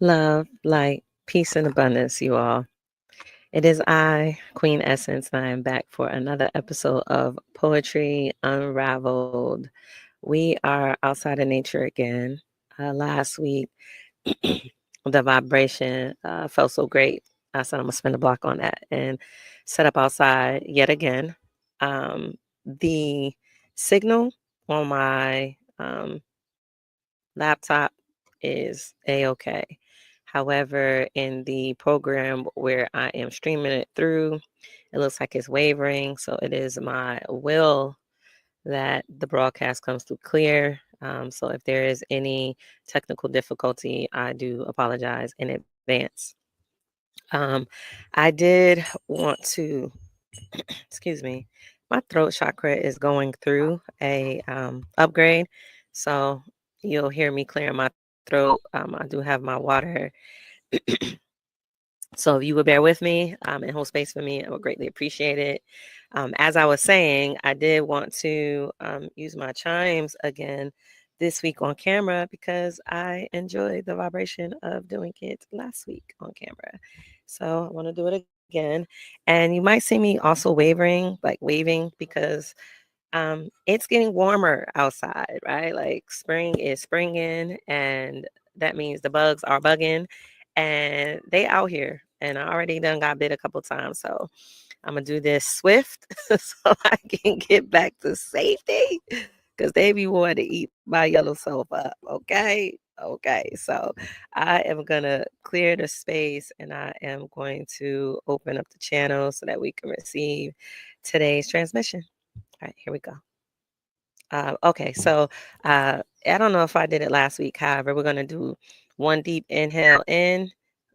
Love, light, peace, and abundance, you all. It is I, Queen Essence, and I am back for another episode of Poetry Unraveled. We are outside of nature again. Last week, the vibration felt so great. I said I'm going to spend a block on that and set up outside yet again. The signal on my laptop is a-okay. However, in the program where I am streaming it through, it looks like it's wavering. So it is my will that the broadcast comes through clear. So if there is any technical difficulty, I do apologize in advance. Um, I did want to, excuse me, my throat chakra is going through a upgrade. So you'll hear me clearing my throat. I do have my water. So if you would bear with me and hold space for me, I would greatly appreciate it. As I was saying, I did want to use my chimes again this week on camera because I enjoyed the vibration of doing it last week on camera. So I want to do it again. And you might see me also waving because it's getting warmer outside, right? Like spring is springing, and that means the bugs are bugging, and they out here. And I already done got bit a couple times, so I'm gonna do this swift so I can get back to safety, because they be wanting to eat my yellow self up. Okay. Okay, so I am gonna clear the space and I am going to open up the channel so that we can receive today's transmission. All right, here we go. Okay, so I don't know if I did it last week. However, we're going to do one deep inhale in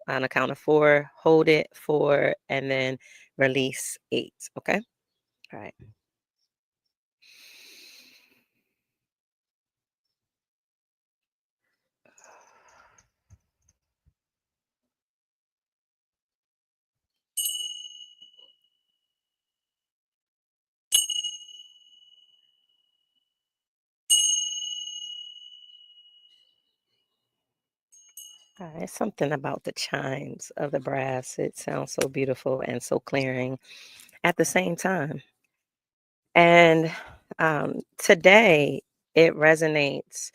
on a count of 4, hold it 4, and then release 8. Okay. All right. All right. Something about the chimes of the brass. It sounds so beautiful and so clearing at the same time. And today it resonates.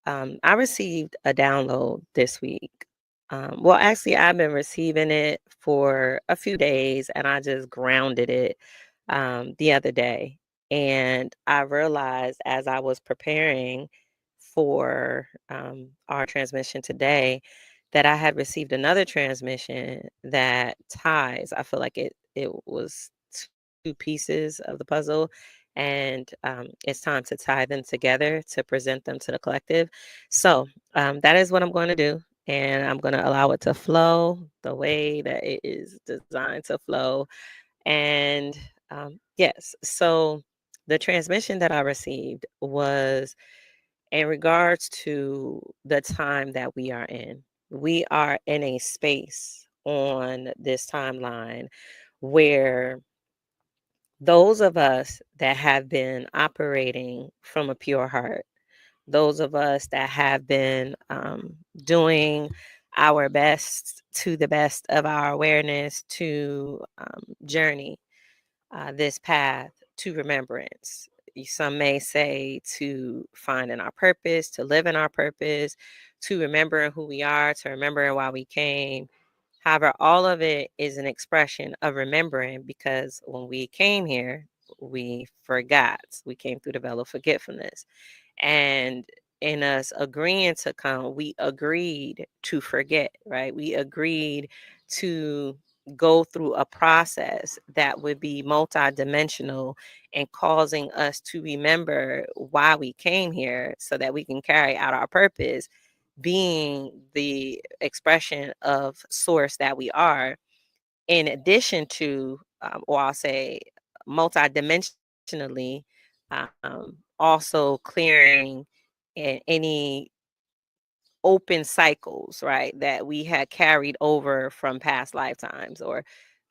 I received a download this week. Well, actually, I've been receiving it for a few days and I just grounded it the other day. And I realized as I was preparing for our transmission today that I had received another transmission that ties. I feel like it was two pieces of the puzzle, and it's time to tie them together to present them to the collective. So that is what I'm going to do, and I'm going to allow it to flow the way that it is designed to flow. And yes, so the transmission that I received was in regards to the time that we are in. We are in a space on this timeline where those of us that have been operating from a pure heart, those of us that have been doing our best to the best of our awareness to journey this path to remembrance. Some may say to find in our purpose, to live in our purpose, to remembering who we are, to remembering why we came. However, all of it is an expression of remembering, because when we came here, we forgot. We came through the veil of forgetfulness. And in us agreeing to come, we agreed to forget, right? We agreed to go through a process that would be multidimensional and causing us to remember why we came here so that we can carry out our purpose, being the expression of source that we are, in addition to, or I'll say multidimensionally, also clearing any open cycles, right, that we had carried over from past lifetimes or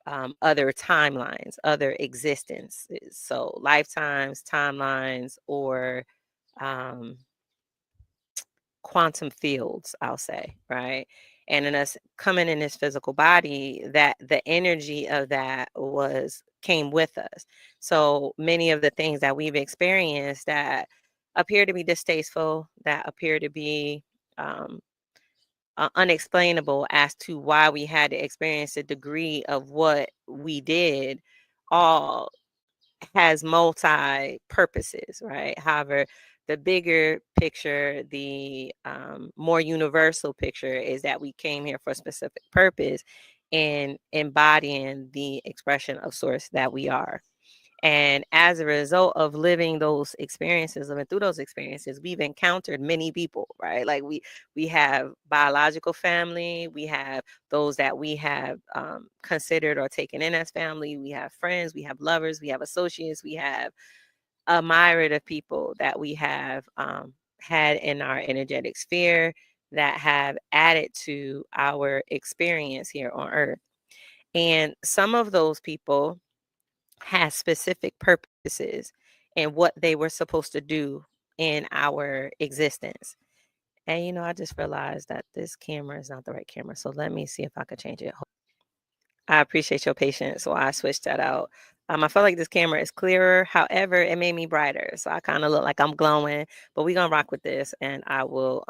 other timelines, other existences. So lifetimes, timelines, or um, quantum fields, I'll say, right? And in us coming in this physical body, that the energy of that was came with us. So many of the things that we've experienced that appear to be distasteful, that appear to be um, unexplainable as to why we had to experience a degree of what we did, all has multi purposes, right? However, the bigger picture, the more universal picture is that we came here for a specific purpose in embodying the expression of source that we are. And as a result of living those experiences, living through those experiences, we've encountered many people, right? Like we have biological family, we have those that we have considered or taken in as family, we have friends, we have lovers, we have associates, we have a myriad of people that we have had in our energetic sphere that have added to our experience here on Earth. And some of those people has specific purposes and what they were supposed to do in our existence. And I just realized that this camera is not the right camera. So let me see if I could change it. I appreciate your patience. So I switched that out. I feel like this camera is clearer. However, it made me brighter. So I kind of look like I'm glowing, but we're going to rock with this and I will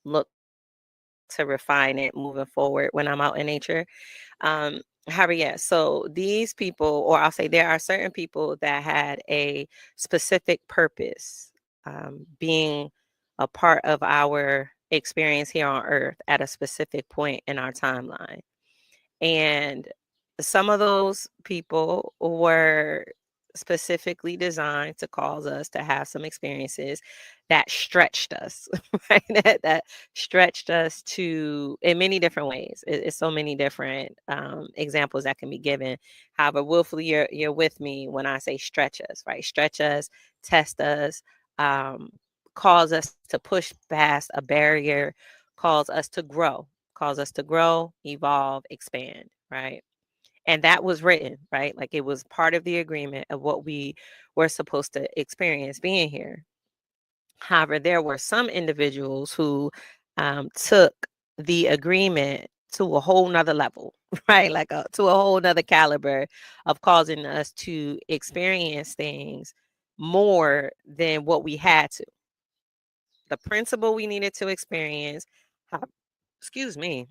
look to refine it moving forward when I'm out in nature. Um, However, yeah, so these people, or I'll say there are certain people that had a specific purpose, being a part of our experience here on Earth at a specific point in our timeline. And some of those people were specifically designed to cause us to have some experiences that stretched us, right? That stretched us to in many different ways. It's so many different examples that can be given. However, willfully, you're with me when I say stretch us, right? Stretch us, test us, um, cause us to push past a barrier, cause us to grow, evolve, expand, right? And that was written, right? Like it was part of the agreement of what we were supposed to experience being here. However, there were some individuals who took the agreement to a whole nother level, right? Like to a whole nother caliber of causing us to experience things more than what we had to. The principle we needed to experience, excuse me.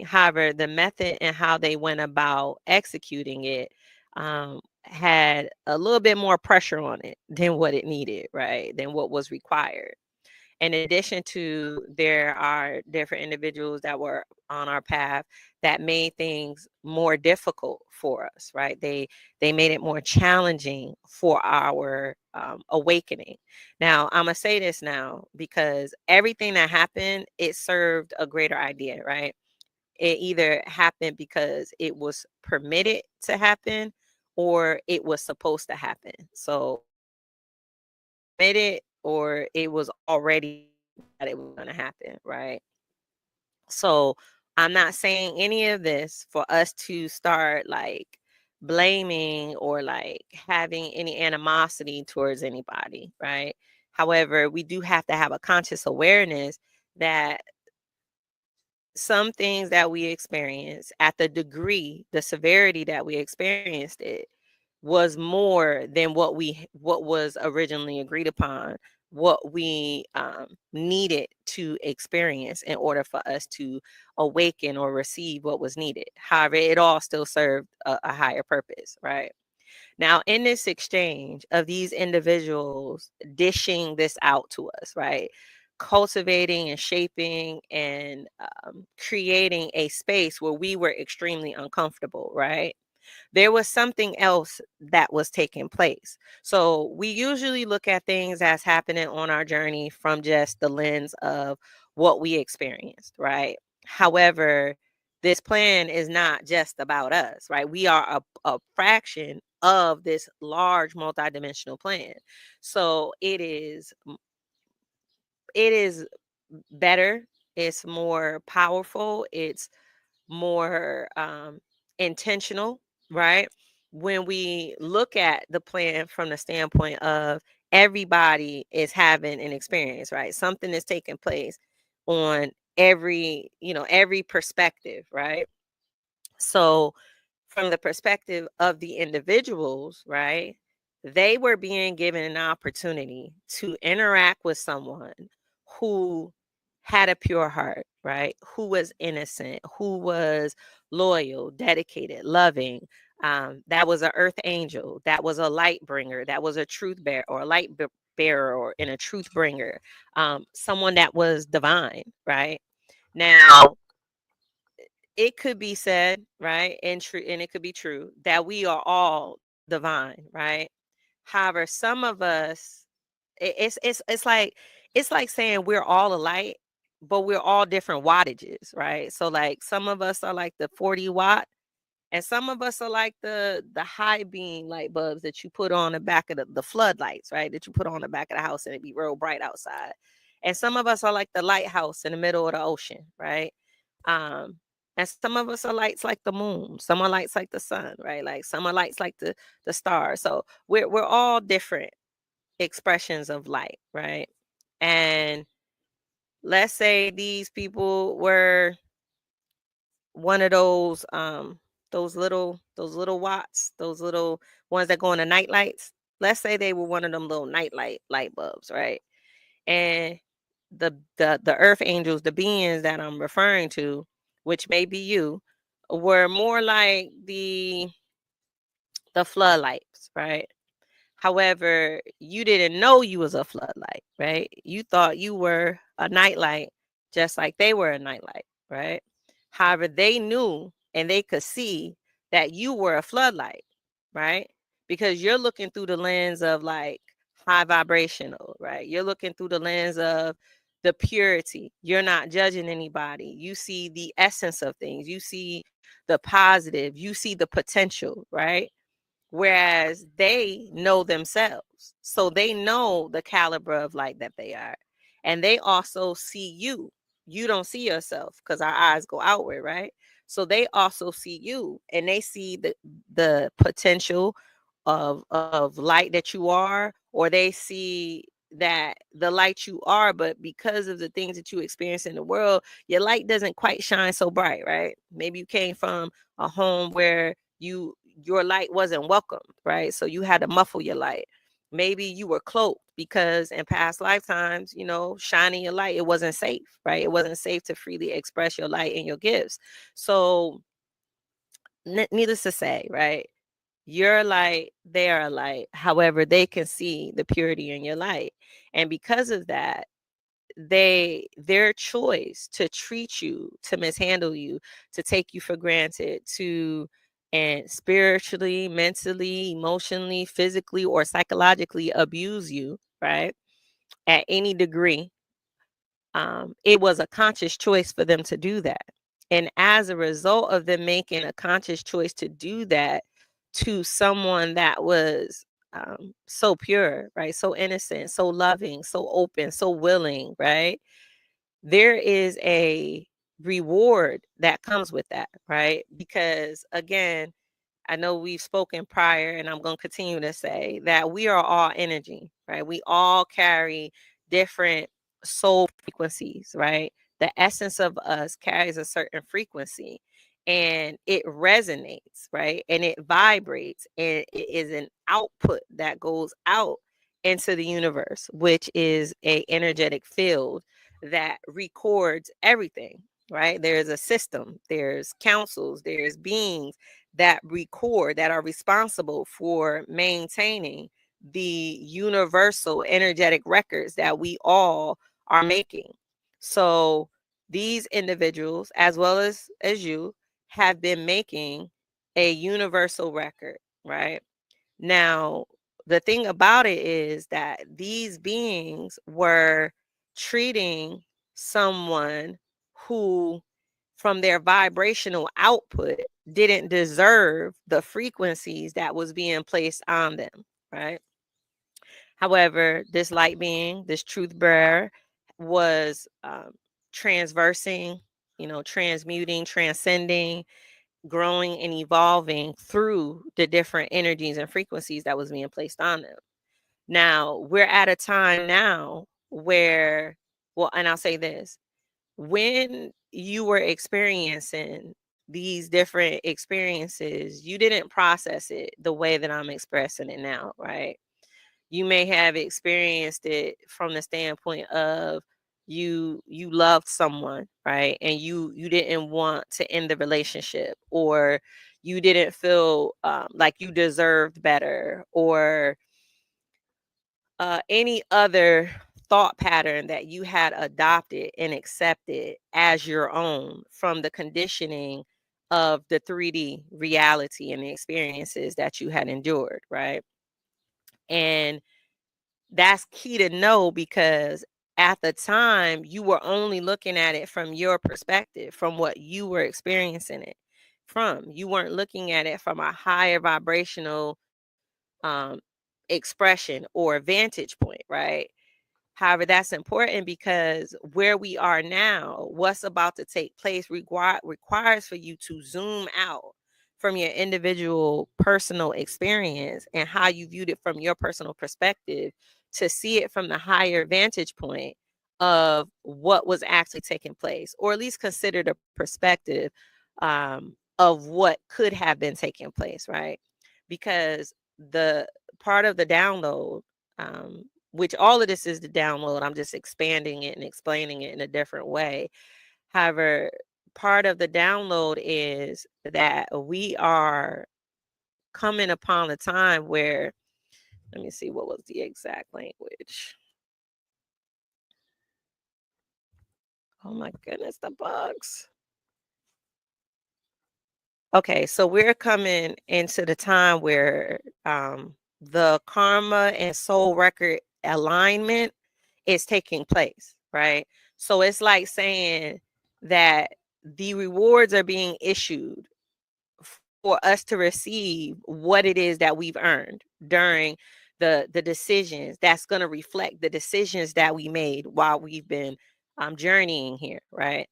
However, the method and how they went about executing it had a little bit more pressure on it than what it needed, right? Than what was required. In addition to, there are different individuals that were on our path that made things more difficult for us, right? They made it more challenging for our awakening. Now, I'm gonna say this now because everything that happened, it served a greater idea, right? It either happened because it was permitted to happen or it was supposed to happen. So permitted or it was already that it was going to happen, right? So I'm not saying any of this for us to start like blaming or like having any animosity towards anybody, right? However, we do have to have a conscious awareness that some things that we experience at the degree, the severity that we experienced it was more than what was originally agreed upon, what we needed to experience in order for us to awaken or receive what was needed. However, it all still served a higher purpose, right? Now, in this exchange of these individuals dishing this out to us, right? Cultivating and shaping and creating a space where we were extremely uncomfortable, right? There was something else that was taking place. So we usually look at things as happening on our journey from just the lens of what we experienced, right? However, this plan is not just about us, right? We are a fraction of this large multidimensional plan. So it is better, it's more powerful, it's more intentional, right? When we look at the plan from the standpoint of everybody is having an experience, right? Something is taking place on every perspective, right? So from the perspective of the individuals, right, they were being given an opportunity to interact with someone who had a pure heart, right, who was innocent, who was loyal, dedicated, loving. That was an earth angel, that was a light bringer, that was a truth bearer or a bearer or and a truth bringer, someone that was divine, right? Now, it could be said, right, and true, and it could be true that we are all divine, right? However, some of us, it's like saying we're all alike, but we're all different wattages, right? So like some of us are like the 40 watt, and some of us are like the high beam light bulbs that you put on the back of the floodlights, right? That you put on the back of the house and it be real bright outside. And some of us are like the lighthouse in the middle of the ocean, right? Um, and some of us are lights like the moon, some are lights like the sun, right? Like some are lights like the stars. So we're all different expressions of light, right? And let's say these people were one of those little watts, those little ones that go on the night lights. Let's say they were one of them little light bulbs, right? And the earth angels, the beings that I'm referring to, which may be you, were more like the floodlights, right? However, you didn't know you was a floodlight, right? You thought you were a nightlight, just like they were a nightlight, right? However, they knew and they could see that you were a floodlight, right? Because you're looking through the lens of like high vibrational, right? You're looking through the lens of the purity. You're not judging anybody. You see the essence of things. You see the positive. You see the potential, right? Whereas they know themselves. So they know the caliber of light that they are. And they also see you. You don't see yourself because our eyes go outward, right? So they also see you and they see the potential of light that you are, or they see that the light you are, but because of the things that you experience in the world, your light doesn't quite shine so bright, right? Maybe you came from a home where your light wasn't welcomed, right? So you had to muffle your light. Maybe you were cloaked because in past lifetimes, shining your light, it wasn't safe, right? It wasn't safe to freely express your light and your gifts. So needless to say, right? You're a light, they are a light. However, they can see the purity in your light. And because of that, their choice to treat you, to mishandle you, to take you for granted, to and spiritually, mentally, emotionally, physically, or psychologically abuse you, right? At any degree, it was a conscious choice for them to do that. And as a result of them making a conscious choice to do that to someone that was so pure, right? So innocent, so loving, so open, so willing, right? There is a reward that comes with that, right? Because again, I know we've spoken prior, and I'm going to continue to say that we are all energy, right? We all carry different soul frequencies, right? The essence of us carries a certain frequency and it resonates, right? And it vibrates, and it is an output that goes out into the universe, which is a energetic field that records everything, right? There's a system, there's councils, there's beings that record, that are responsible for maintaining the universal energetic records that we all are making. So these individuals, as well as you, have been making a universal record, right? Now, the thing about it is that these beings were treating someone who, from their vibrational output, didn't deserve the frequencies that was being placed on them, right? However, this light being, this truth bearer, was transversing, transmuting, transcending, growing, and evolving through the different energies and frequencies that was being placed on them. Now, we're at a time now where, well, and I'll say this, when you were experiencing these different experiences, you didn't process it the way that I'm expressing it now, right? You may have experienced it from the standpoint of you loved someone, right? And you didn't want to end the relationship, or you didn't feel like you deserved better, or any other thought pattern that you had adopted and accepted as your own from the conditioning of the 3D reality and the experiences that you had endured, right? And that's key to know, because at the time you were only looking at it from your perspective, from what you were experiencing it from. You weren't looking at it from a higher vibrational um, expression or vantage point, right? However, that's important because where we are now, what's about to take place requires for you to zoom out from your individual personal experience and how you viewed it from your personal perspective to see it from the higher vantage point of what was actually taking place, or at least consider the perspective of what could have been taking place, right? Because the part of the download, which all of this is the download. I'm just expanding it and explaining it in a different way. However, part of the download is that we are coming upon a time where, let me see, what was the exact language? Oh my goodness, the bugs. Okay, so we're coming into the time where the karma and soul record alignment is taking place, right? So it's like saying that the rewards are being issued for us to receive what it is that we've earned during the decisions that's going to reflect the decisions that we made while we've been journeying here, right?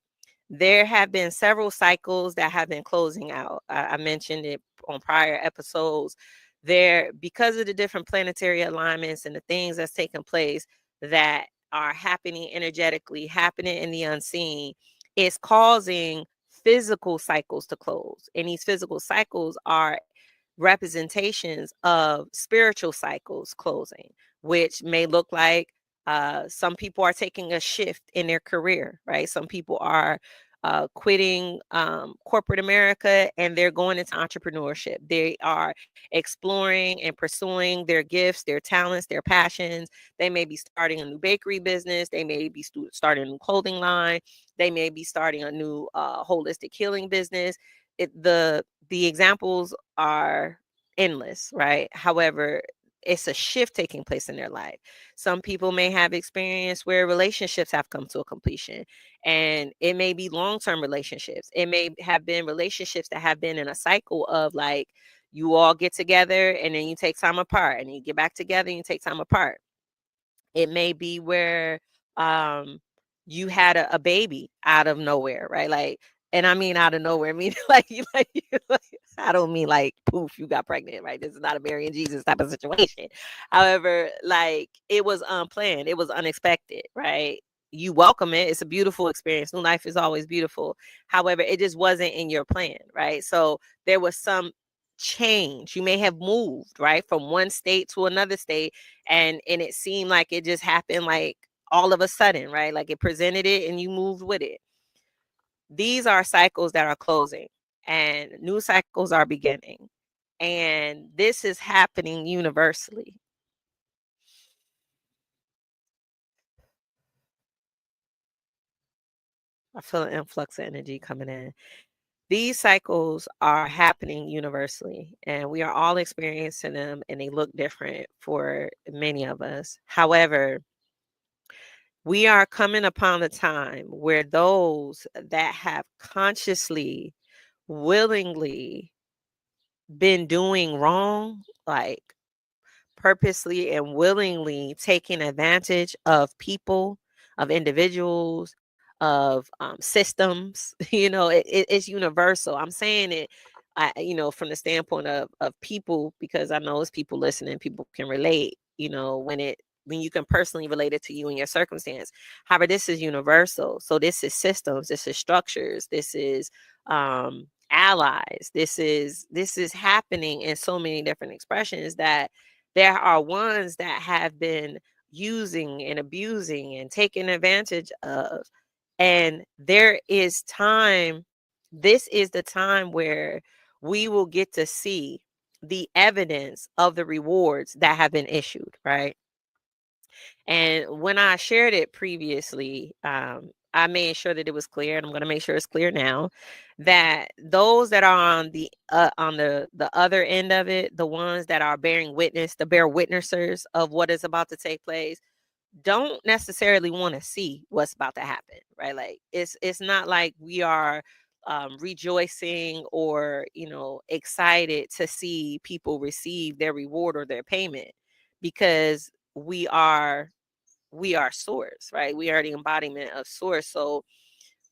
There have been several cycles that have been closing out. I mentioned it on prior episodes. There, because of the different planetary alignments and the things that's taking place that are happening energetically, happening in the unseen, it's causing physical cycles to close. And these physical cycles are representations of spiritual cycles closing, which may look like some people are taking a shift in their career, right? Some people are quitting corporate America and they're going into entrepreneurship. They are exploring and pursuing their gifts, their talents, their passions. They may be starting a new bakery business. They may be starting a new clothing line. They may be starting a new holistic healing business. The examples are endless, right? However, it's a shift taking place in their life. Some people may have experience where relationships have come to a completion, and it may be long-term relationships. It may have been relationships that have been in a cycle of like, you all get together and then you take time apart, and you get back together and you take time apart. It may be where um you had a baby out of nowhere, right? Like, and I mean out of nowhere. I mean like I don't mean like poof, you got pregnant, right? This is not a Mary and Jesus type of situation. However, like it was unplanned, it was unexpected, right? You welcome it. It's a beautiful experience. New life is always beautiful. However, it just wasn't in your plan, right? So there was some change. You may have moved, right, from one state to another state, and it seemed like it just happened like all of a sudden, right? Like it presented it and you moved with it. These are cycles that are closing and new cycles are beginning. And this is happening universally. I feel an influx of energy coming in. These cycles are happening universally, and we are all experiencing them, and they look different for many of us. However, we are coming upon a time where those that have consciously, willingly been doing wrong, like purposely and willingly taking advantage of people, of individuals, of systems, it's universal. I'm saying it, from the standpoint of people, because I know it's people listening, people can relate, when it when you can personally relate it to you and your circumstance. However, this is universal. So this is systems, this is structures, this is allies. This is happening in so many different expressions that there are ones that have been using and abusing and taking advantage of. And there is time, this is the time where we will get to see the evidence of the rewards that have been issued, right? And when I shared it previously, I made sure that it was clear, and I'm going to make sure it's clear now, that those that are on the other end of it, the ones that are bearing witness, the bear witnessers of what is about to take place, don't necessarily want to see what's about to happen, right? Like it's not like we are rejoicing or excited to see people receive their reward or their payment, because we are source, right? We are the embodiment of source. So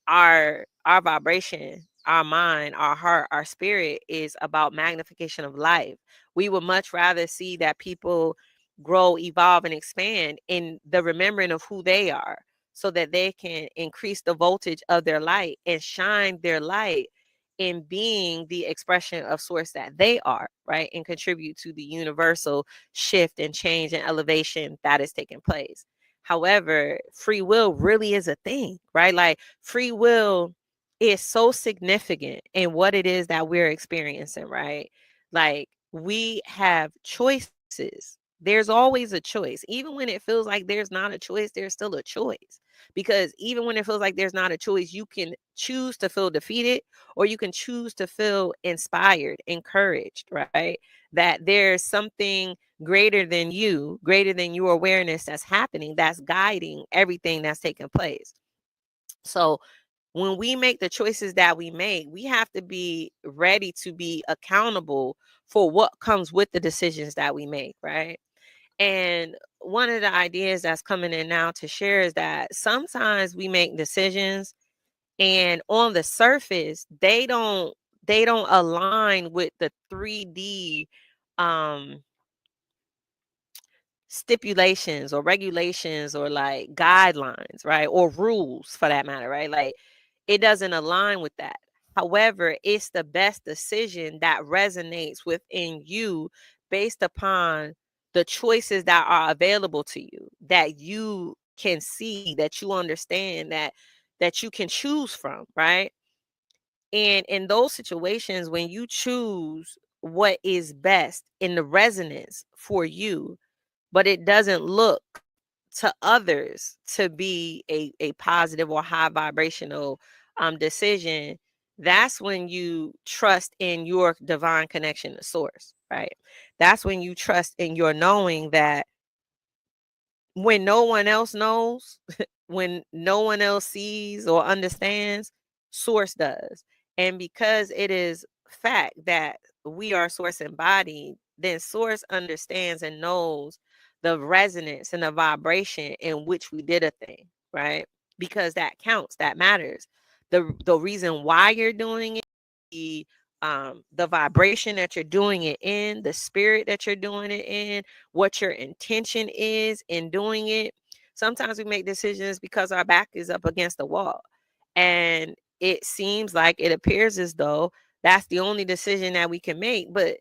our vibration, our mind, our heart, our spirit is about magnification of life. We would much rather see that people grow, evolve, and expand in the remembering of who they are, so that they can increase the voltage of their light and shine their light in being the expression of source that they are, right? And contribute to the universal shift and change and elevation that is taking place. However, free will really is a thing, right? Like free will is so significant in what it is that we're experiencing, right? Like we have choices. There's always a choice. Even when it feels like there's not a choice, there's still a choice. Because even when it feels like there's not a choice, you can choose to feel defeated, or you can choose to feel inspired, encouraged, right? That there's something greater than your awareness that's happening, that's guiding everything that's taking place. So when we make the choices that we make, we have to be ready to be accountable for what comes with the decisions that we make, right? And one of the ideas that's coming in now to share is that sometimes we make decisions, and on the surface they don't align with the 3D um stipulations or regulations or like guidelines, right? Or rules for that matter, right? Like it doesn't align with that. However, it's the best decision that resonates within you based upon the choices that are available to you, that you can see, that you understand, that you can choose from, right? And in those situations, when you choose what is best in the resonance for you, but it doesn't look to others to be a positive or high vibrational decision, that's when you trust in your divine connection to source, right? That's when you trust in your knowing that when no one else knows, when no one else sees or understands, source does. And because it is fact that we are source embodied, then source understands and knows the resonance and the vibration in which we did a thing, right? Because that counts, that matters. The reason why you're doing it, the vibration that you're doing it in, the spirit that you're doing it in, what your intention is in doing it. Sometimes we make decisions because our back is up against the wall. And it seems like, it appears as though that's the only decision that we can make. But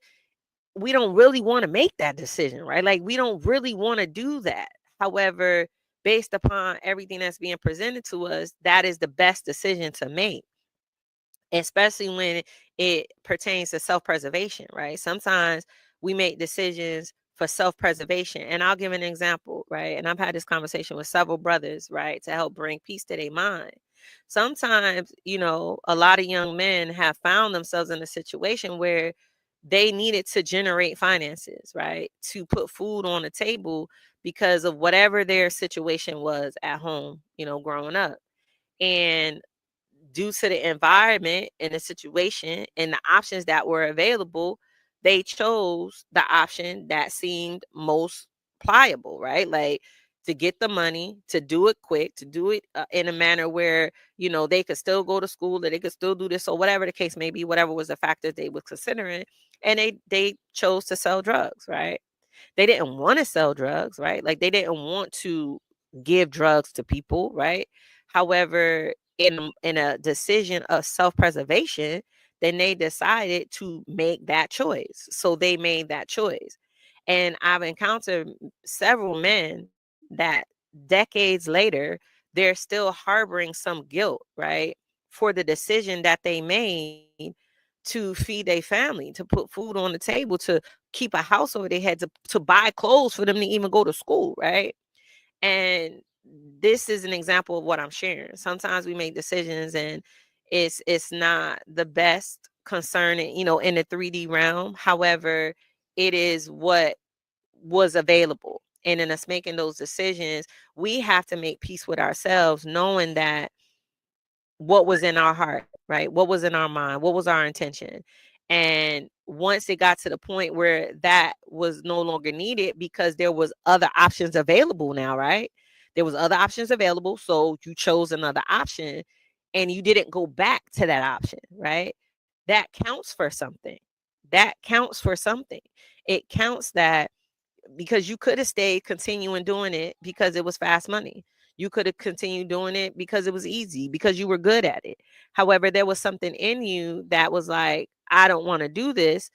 we don't really want to make that decision, right? Like we don't really want to do that. However, based upon everything that's being presented to us, that is the best decision to make, especially when it pertains to self-preservation, right? Sometimes we make decisions for self-preservation. And I'll give an example, right? And I've had this conversation with several brothers, right, to help bring peace to their mind. Sometimes, a lot of young men have found themselves in a situation where they needed to generate finances, right, to put food on the table because of whatever their situation was at home, growing up. And due to the environment and the situation and the options that were available, they chose the option that seemed most pliable, right? Like to get the money, to do it quick, to do it in a manner where, they could still go to school, that they could still do this, or whatever the case may be, whatever was the factor they were considering. And they chose to sell drugs, right? They didn't want to sell drugs, right? Like they didn't want to give drugs to people, right? However, in a decision of self-preservation, then they decided to make that choice. So they made that choice. And I've encountered several men that decades later, they're still harboring some guilt, right? For the decision that they made to feed their family, to put food on the table, to keep a house over their head, to buy clothes for them to even go to school, right? And this is an example of what I'm sharing. Sometimes we make decisions and it's not the best concerning, in the 3D realm. However, it is what was available. And in us making those decisions, we have to make peace with ourselves, knowing that what was in our heart, right? What was in our mind? What was our intention? And once it got to the point where that was no longer needed because there was other options available now, right? There was other options available, so you chose another option and you didn't go back to that option, right? That counts for something. That counts for something. It counts that because you could have stayed continuing doing it because it was fast money. You could have continued doing it because it was easy, because you were good at it. However, there was something in you that was like, I don't want to do this,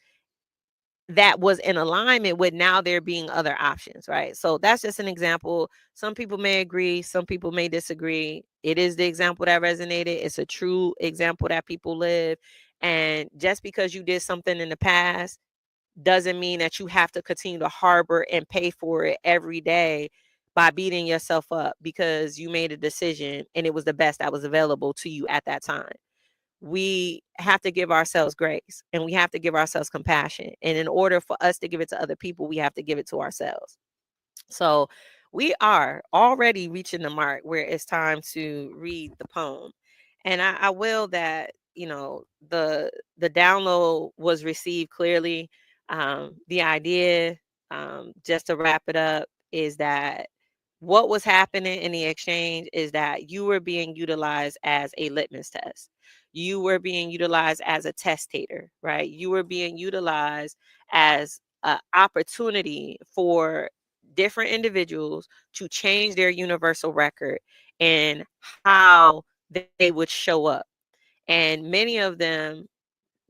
that was in alignment with now there being other options, right? So that's just an example. Some people may agree, some people may disagree. It is the example that resonated. It's a true example that people live. And just because you did something in the past doesn't mean that you have to continue to harbor and pay for it every day by beating yourself up because you made a decision and it was the best that was available to you at that time. We have to give ourselves grace and we have to give ourselves compassion. And in order for us to give it to other people, we have to give it to ourselves. So we are already reaching the mark where it's time to read the poem. And I will that, the download was received clearly. The idea, just to wrap it up, is that what was happening in the exchange is that you were being utilized as a litmus test. You were being utilized as a testator, right? You were being utilized as an opportunity for different individuals to change their universal record and how they would show up. And many of them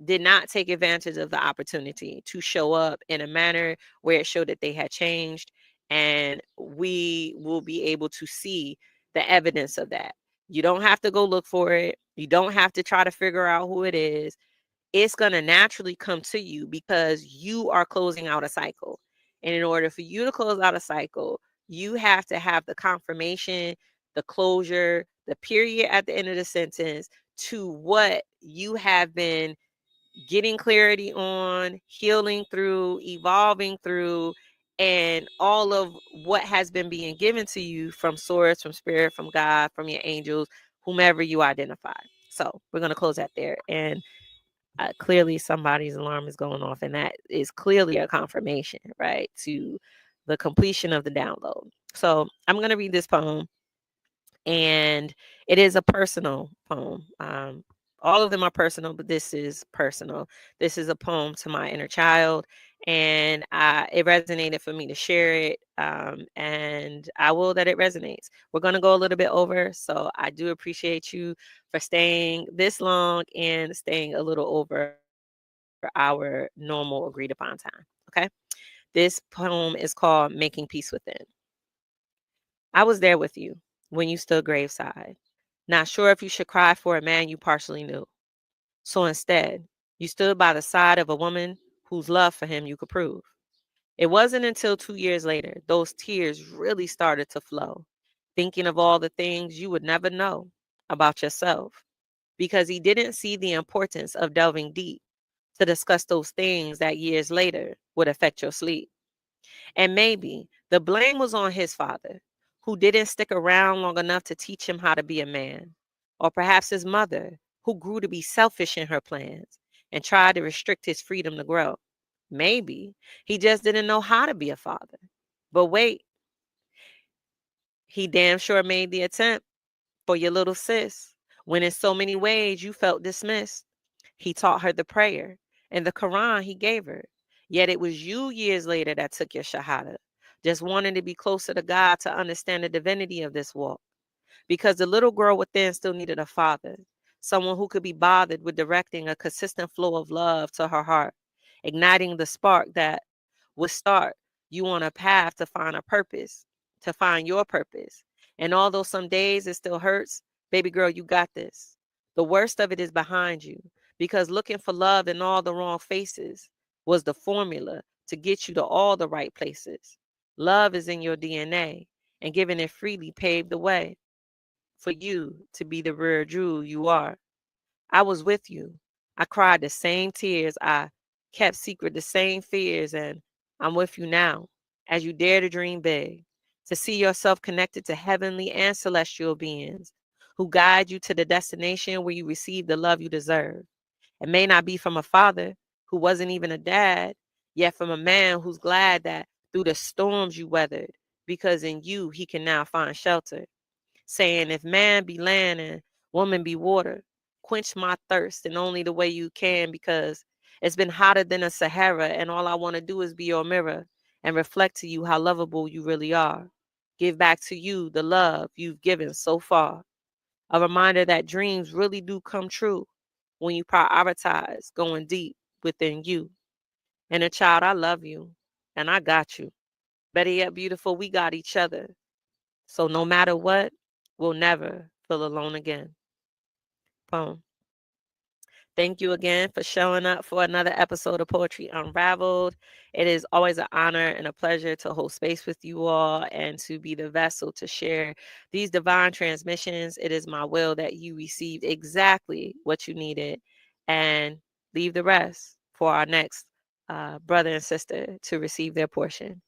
did not take advantage of the opportunity to show up in a manner where it showed that they had changed. And we will be able to see the evidence of that. You don't have to go look for it. You don't have to try to figure out who it is. It's going to naturally come to you because you are closing out a cycle. And in order for you to close out a cycle, you have to have the confirmation, the closure, the period at the end of the sentence to what you have been getting clarity on, healing through, evolving through, and all of what has been being given to you from source, from spirit, from God, from your angels, whomever you identify. So we're going to close that there. And clearly somebody's alarm is going off, and that is clearly a confirmation, right, to the completion of the download. So I'm going to read this poem, and it is a personal poem. All of them are personal, but this is personal. This is a poem to my inner child, and it resonated for me to share it, and I will that it resonates. We're going to go a little bit over, so I do appreciate you for staying this long and staying a little over our normal agreed upon time. Okay. This poem is called Making Peace Within. I was there with you when you stood graveside, not sure if you should cry for a man you partially knew. So instead, you stood by the side of a woman whose love for him you could prove. It wasn't until 2 years later those tears really started to flow, thinking of all the things you would never know about yourself, because he didn't see the importance of delving deep to discuss those things that years later would affect your sleep. And maybe the blame was on his father, who didn't stick around long enough to teach him how to be a man. Or perhaps his mother, who grew to be selfish in her plans and tried to restrict his freedom to grow. Maybe he just didn't know how to be a father. But wait, he damn sure made the attempt for your little sis, when in so many ways you felt dismissed. He taught her the prayer and the Quran he gave her. Yet it was you years later that took your shahada, just wanting to be closer to God to understand the divinity of this walk. Because the little girl within still needed a father, someone who could be bothered with directing a consistent flow of love to her heart, igniting the spark that would start you on a path to find a purpose, to find your purpose. And although some days it still hurts, baby girl, you got this. The worst of it is behind you because looking for love in all the wrong faces was the formula to get you to all the right places. Love is in your DNA, and giving it freely paved the way for you to be the rare jewel you are. I was with you. I cried the same tears. I kept secret the same fears. And I'm with you now as you dare to dream big, to see yourself connected to heavenly and celestial beings who guide you to the destination where you receive the love you deserve. It may not be from a father who wasn't even a dad, yet from a man who's glad that through the storms you weathered, because in you he can now find shelter, saying, if man be land and woman be water, quench my thirst in only the way you can, because it's been hotter than a Sahara, and all I want to do is be your mirror and reflect to you how lovable you really are. Give back to you the love you've given so far. A reminder that dreams really do come true when you prioritize going deep within you. And a child, I love you and I got you. Better yet, beautiful, we got each other. So no matter what, we'll never feel alone again. Poem. Thank you again for showing up for another episode of Poetry Unraveled. It is always an honor and a pleasure to hold space with you all and to be the vessel to share these divine transmissions. It is my will that you received exactly what you needed and leave the rest for our next brother and sister to receive their portion.